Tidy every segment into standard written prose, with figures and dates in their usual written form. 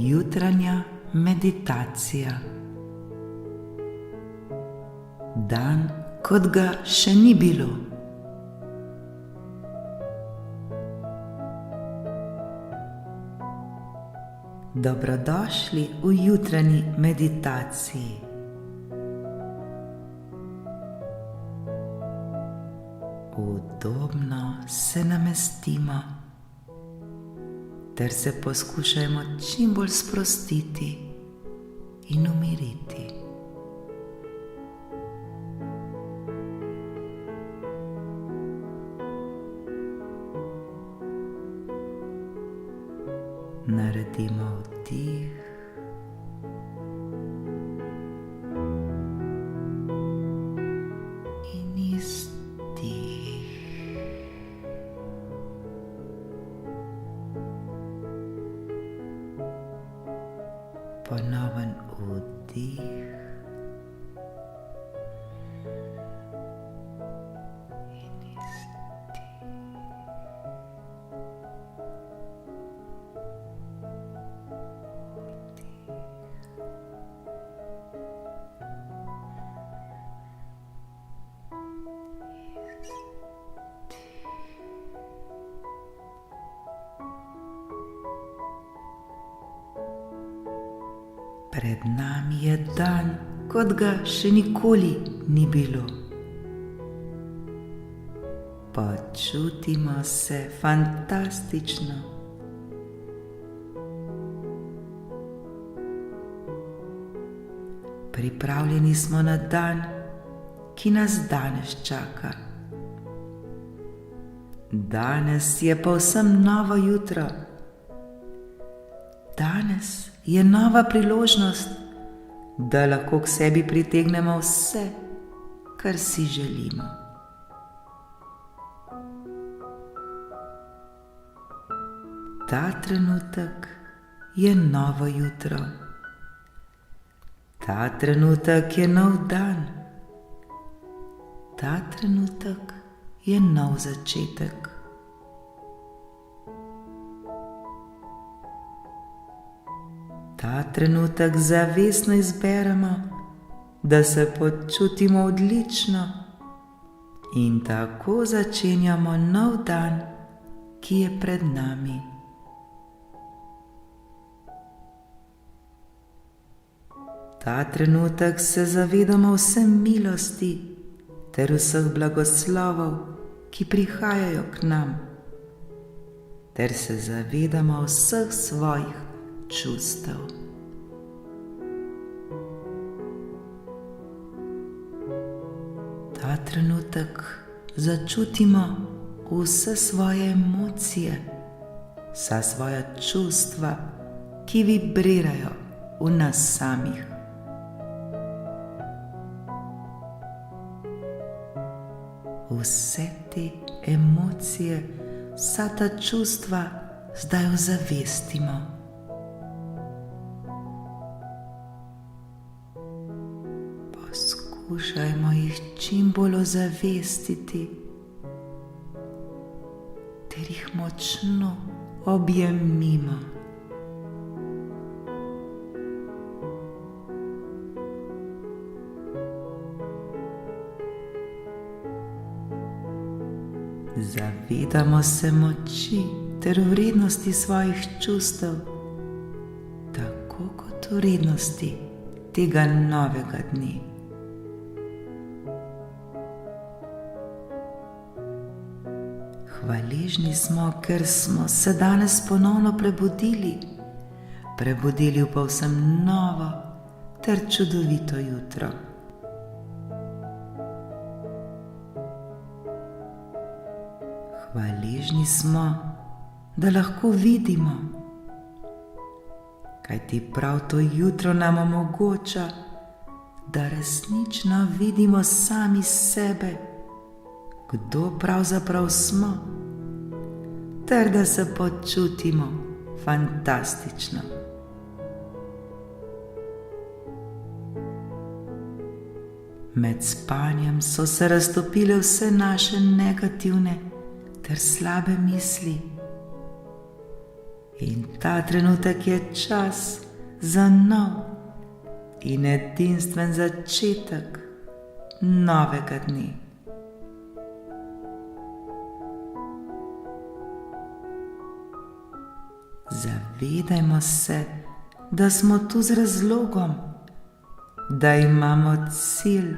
Jutranja meditacija. Dan, kot ga še ni bilo. Dobrodošli v jutranji meditaciji. Udobno se namestimo ter se poskušajmo čim bolj sprostiti in umiriti. Naredimo vdih in izdih. Ponoven vdih in izdih. Pred nami je dan, kot ga še nikoli ni bilo. Počutimo se fantastično. Pripravljeni smo na dan, ki nas danes čaka. Danes je povsem novo jutro. Danes je nova priložnost, da lahko k sebi pritegnemo vse, kar si želimo. Ta trenutek je novo jutro. Ta trenutek je nov dan. Ta trenutek je nov začetek. Ta trenutek zavestno izberemo, da se počutimo odlično in tako začenjamo nov dan, ki je pred nami. Ta trenutek se zavedamo vse milosti ter vseh blagoslovov, ki prihajajo k nam, ter se zavedamo vseh svojih čustev. Ta trenutek začutimo vse svoje emocije, vsa svoja čustva, ki vibrirajo v nas samih. Vse te emocije, vsa ta čustva zdaj ozavestimo. Poskušajmo jih čim bolj ozavestiti ter jih močno objemimo. Zavedamo se moči ter vrednosti svojih čustev, tako kot vrednosti tega novega dne. Hvaležni smo, ker smo se danes ponovno prebudili v povsem novo ter čudovito jutro. Hvaležni smo, da lahko vidimo, kajti prav to jutro nam omogoča, da resnično vidimo sami sebe, kdo pravzaprav smo, ter da se počutimo fantastično. Med spanjem so se raztopile vse naše negativne ter slabe misli In ta trenutek je čas za nov in edinstven začetek novega dne. Zavedajmo se, da smo tu z razlogom, da imamo cilj.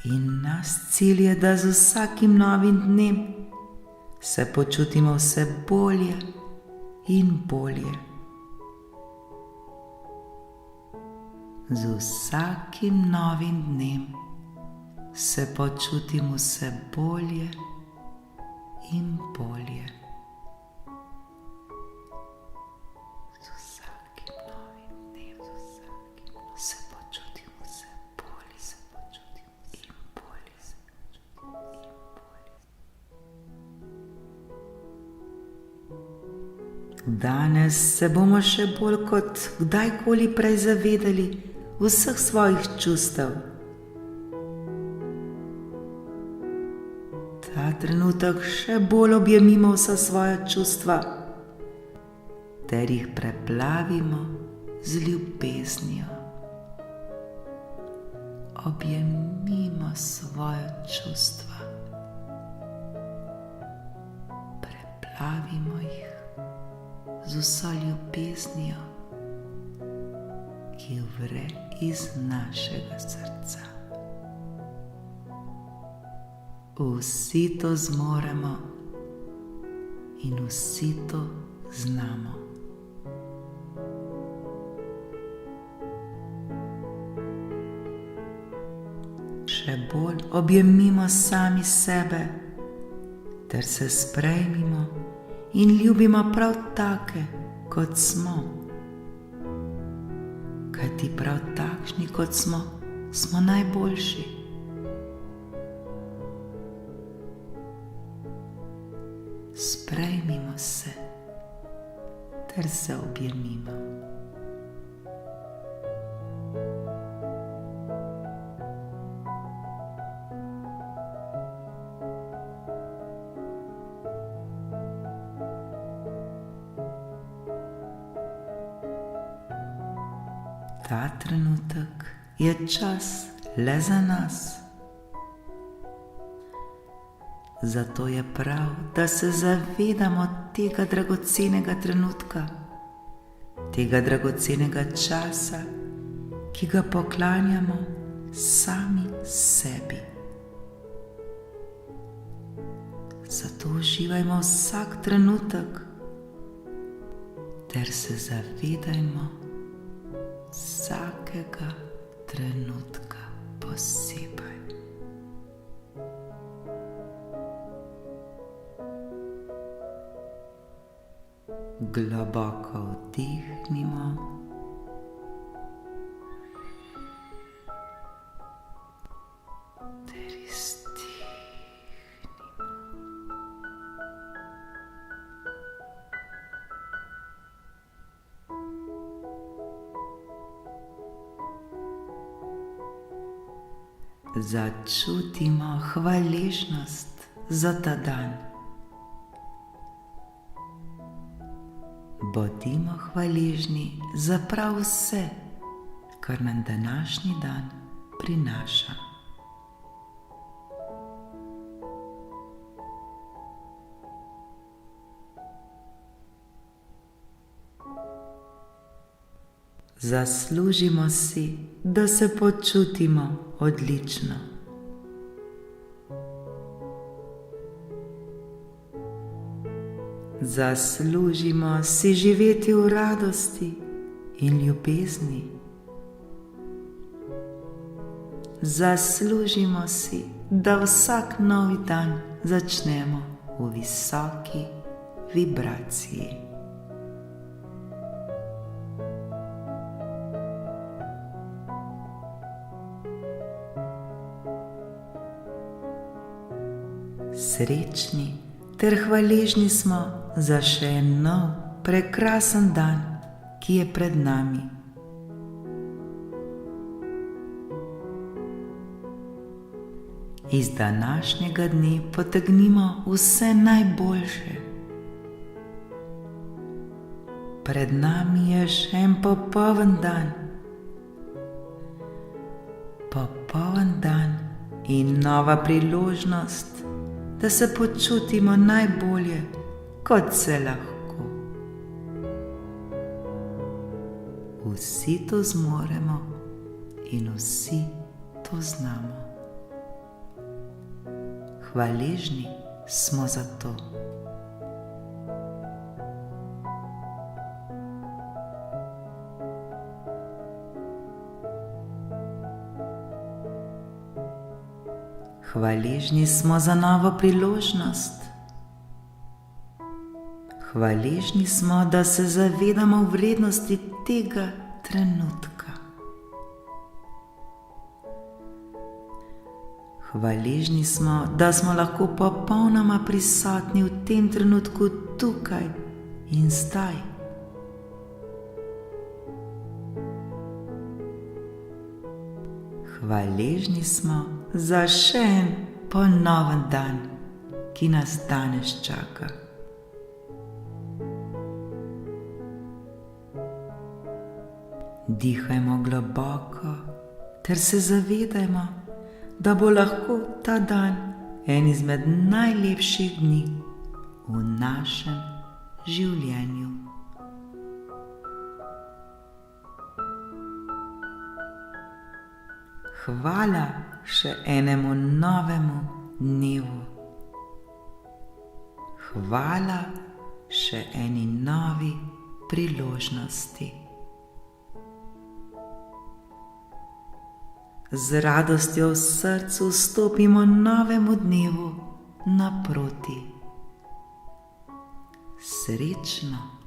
In naš cilj je, da z vsakim novim dnem se počutimo vse bolje in bolje. Z vsakim novim dnem se počutim vse bolje in bolje. Z vsakim novim dnem se počutim vse bolje in bolje. Danes se bomo še bolj kot kdajkoli prej zavedali vseh svojih čustev. Ta trenutek še bolj objemimo vsa svoja čustva ter jih preplavimo z ljubeznijo. Objemimo svoja čustva, preplavimo jih z vso ljubeznijo, ki vre iz našega srca. Vsi to zmoremo in vsi to znamo. Še bolj objemimo sami sebe ter se sprejmimo in ljubimo prav take, kot smo. Kajti prav takšni, kot smo, smo najboljši. Sprejmimo se ter se objemimo. Ta trenutek je čas le za nas. Zato je prav, da se zavedamo tega dragocenega trenutka, tega dragocenega časa, ki ga poklanjamo sami sebi. Zato uživajmo vsak trenutek ter se zavedajmo vsakega trenutka posebej. Globoko vdihnimo ter izdihnimo. Začutimo hvaležnost za ta dan. Bodimo hvaležni za prav vse, kar nam današnji dan prinaša. Zaslužimo si, da se počutimo odlično. Zaslužimo si živeti v radosti in ljubezni. Zaslužimo si, da vsak novi dan začnemo v visoki vibraciji. Srečni ter hvaležni smo za še en nov, prekrasen dan, ki je pred nami. Iz današnjega dne potegnimo vse najboljše. Pred nami je še en popoln dan. Popoln dan in nova priložnost, da se počutimo najbolje, kot se lahko. Vsi to zmoremo in vsi to znamo. Hvaležni smo za to. Hvaležni smo za novo priložnost. Hvaležni smo, da se zavedamo vrednosti tega trenutka. Hvaležni smo, da smo lahko popolnoma prisotni v tem trenutku tukaj in zdaj. Hvaležni smo za še en ponoven dan, ki nas danes čaka. Dihajmo globoko ter se zavedajmo, da bo lahko ta dan en izmed najlepših dni v našem življenju. Hvala še enemu novemu dnevu. Hvala še eni novi priložnosti. Z radostjo v srcu stopimo novemu dnevu naproti. Srečno!